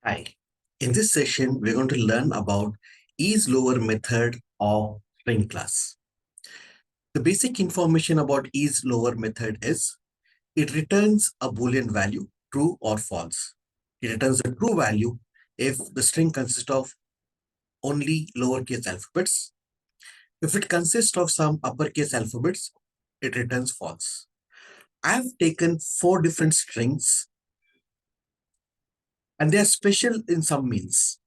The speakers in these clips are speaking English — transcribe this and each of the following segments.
Hi. In this session, we're going to learn about islower method of string class. The basic information about islower method is it returns a Boolean value, true or false. It returns a true value if the string consists of only lowercase alphabets. If it consists of some uppercase alphabets, it returns false. I have taken 4 different strings and they are special in some means.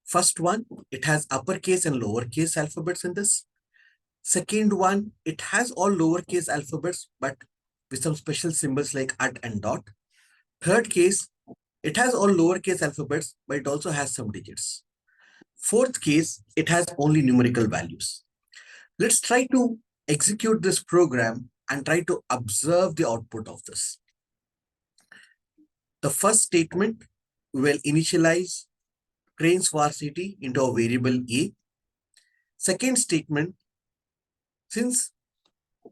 First one, it has uppercase and lowercase alphabets in this. Second one, it has all lowercase alphabets, but with some special symbols like at and dot. Third case, it has all lowercase alphabets, but it also has some digits. Fourth case, it has only numerical values. Let's try to execute this program and try to observe the output of this. The first statement will initialize Crane's varsity into a variable A. Second statement, since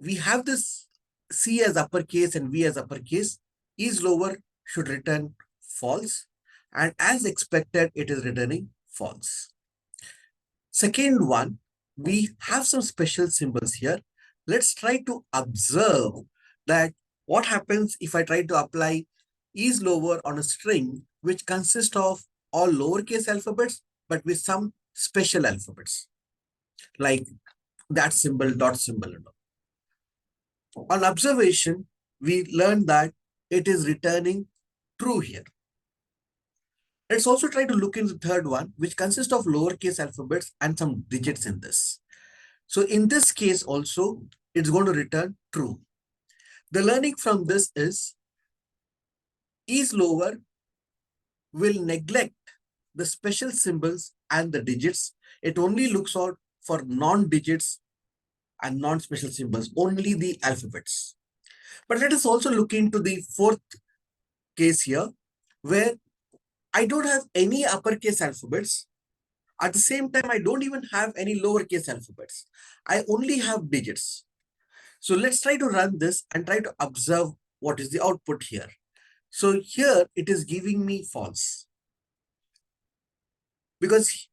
we have this C as uppercase and V as uppercase, islower should return false. And as expected, it is returning false. Second one, we have some special symbols here. Let's try to observe that what happens if I try to apply islower on a string which consists of all lowercase alphabets, but with some special alphabets, like that symbol, dot symbol. On observation, we learned that it is returning true here. Let's also try to look in the third one, which consists of lowercase alphabets and some digits in this. So in this case also, it's going to return true. The learning from this is islower will neglect the special symbols and the digits. It only looks out for non-digits and non-special symbols, only the alphabets. But let us also look into the fourth case here, where I don't have any uppercase alphabets. At the same time, I don't even have any lowercase alphabets. I only have digits. So let's try to run this and try to observe what is the output here. So here it is giving me false, because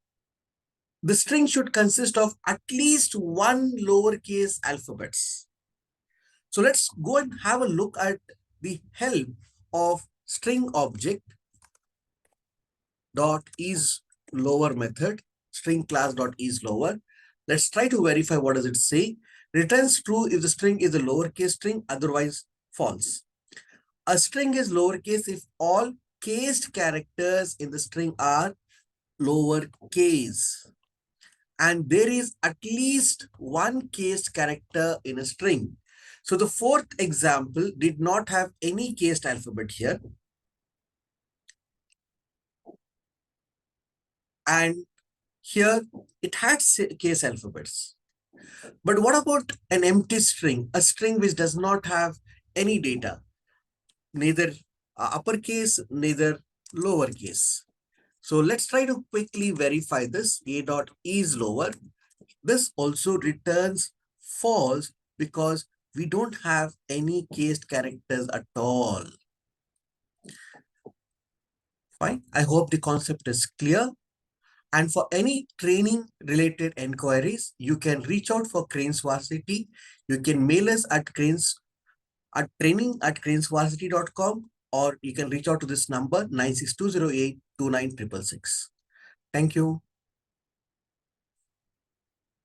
the string should consist of at least one lowercase alphabets. So let's go and have a look at the help of string object dot is lower method, string class dot is lower. Let's try to verify what does it say. Returns true if the string is a lowercase string, otherwise false. A string is lowercase if all cased characters in the string are lowercase. And there is at least one cased character in a string. So the fourth example did not have any cased alphabet here. And here it had case alphabets. But what about an empty string, a string which does not have any data, neither uppercase, neither lowercase? So let's try to quickly verify this. A dot is lower. This also returns false because we don't have any cased characters at all. Fine. I hope the concept is clear. And for any training related enquiries, you can reach out for Crane's Varsity. You can mail us at training@cranesvarsity.com, or you can reach out to this number 96208 29666. Thank you.